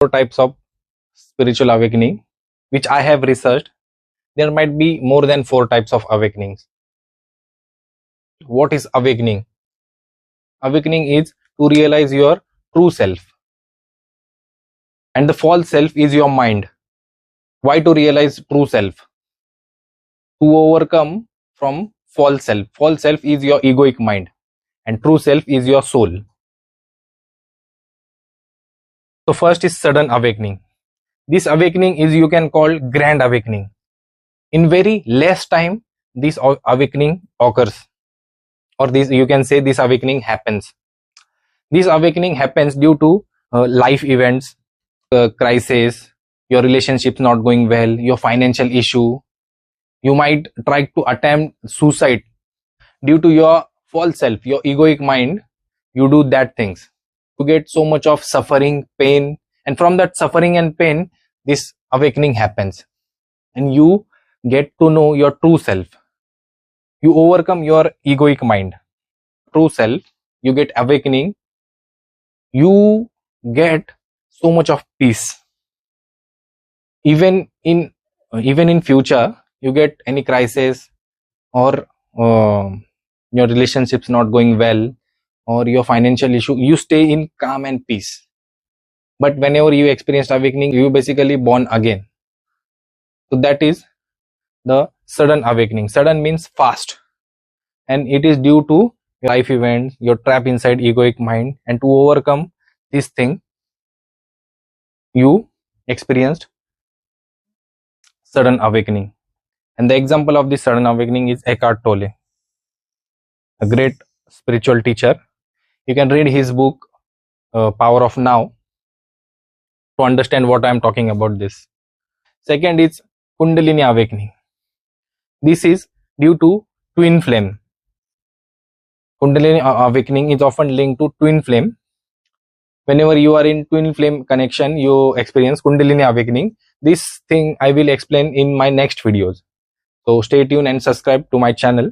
four types of spiritual awakening which I have researched. There might be more than four types of awakenings. What is awakening? Awakening is to realize your true self, and the false self is your mind. Why to realize true self? To overcome from false self. False self is your egoic mind, and true self is your soul. So first is sudden awakening. This awakening is, you can call, grand awakening. In very less time this awakening occurs, or this, you can say, this awakening happens. This awakening happens due to life events, crisis, your relationships not going well, your financial issue. You might try to attempt suicide due to your false self, your egoic mind. You do that things. You get so much of suffering, pain, and from that suffering and pain, this awakening happens, and you get to know your true self. You overcome your egoic mind, true self. You get awakening. You get so much of peace. Even in future, you get any crisis, or your relationships not going well, or your financial issue, you stay in calm and peace. But whenever you experience awakening, you basically born again. So that is the sudden awakening. Sudden means fast, and it is due to life events, your trap inside egoic mind, and to overcome this thing, you experienced sudden awakening. And the example of this sudden awakening is Eckhart Tolle, a great spiritual teacher. You can read his book, Power of Now, to understand what I am talking about this. Second is kundalini awakening. This is due to twin flame. Kundalini awakening is often linked to twin flame. Whenever you are in twin flame connection, you experience kundalini awakening. This thing I will explain in my next videos. So stay tuned and subscribe to my channel.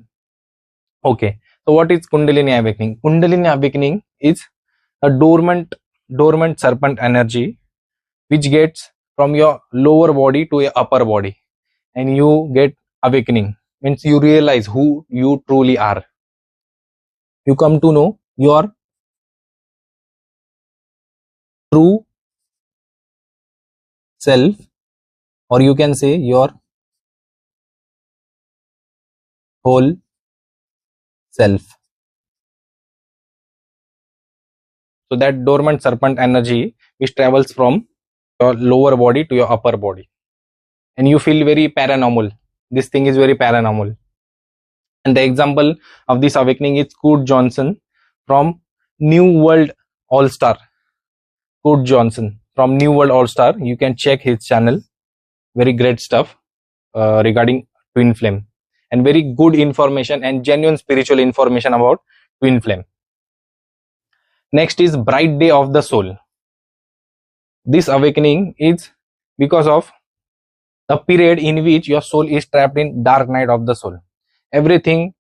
Okay. So what is kundalini awakening? Kundalini awakening is a dormant serpent energy which gets from your lower body to your upper body, and you get awakening. Means you realize who you truly are. You come to know your true self, or you can say your whole self. So that dormant serpent energy which travels from your lower body to your upper body, and you feel very paranormal. This thing is very paranormal. And the example of this awakening is Kurt Johnson from New World All Star. Kurt Johnson from New World All Star. You can check his channel. Very great stuff regarding twin flame, and very good information and genuine spiritual information about twin flame. Next is bright day of the soul. This awakening is because of the period in which your soul is trapped in dark night of the soul. Everything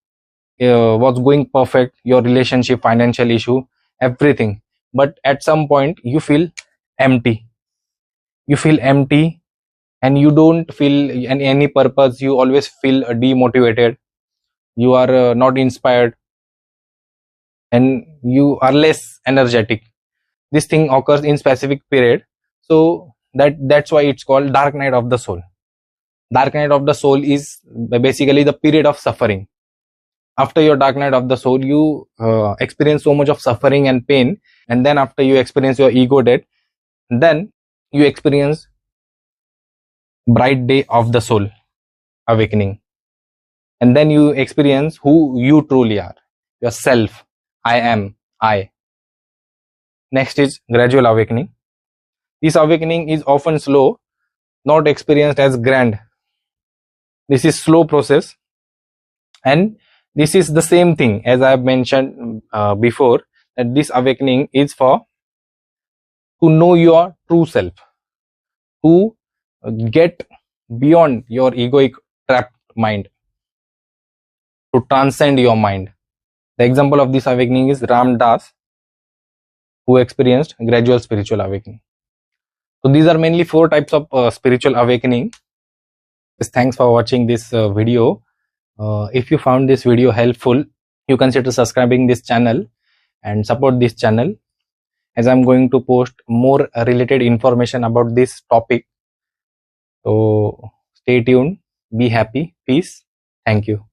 was going perfect, your relationship, financial issue, everything. But at some point you feel empty. You feel empty, and you don't feel any purpose. You always feel demotivated. You are not inspired, and you are less energetic. This thing occurs in specific period. So that's why it's called dark night of the soul. Dark night of the soul is basically the period of suffering. After your dark night of the soul, you experience so much of suffering and pain, and then after you experience your ego death, then you experience bright day of the soul awakening, and then you experience who you truly are, yourself. I am I. Next is gradual awakening. This awakening is often slow, not experienced as grand. This is slow process, and this is the same thing as I have mentioned before, that this awakening is for to know your true self, to get beyond your egoic trapped mind, to transcend your mind. The example of this awakening is Ram Das, who experienced gradual spiritual awakening. So these are mainly 4 types of spiritual awakening. Yes, thanks for watching this video. If you found this video helpful, you consider subscribing this channel and support this channel, as I'm going to post more related information about this topic. So stay tuned, be happy, peace. Thank you.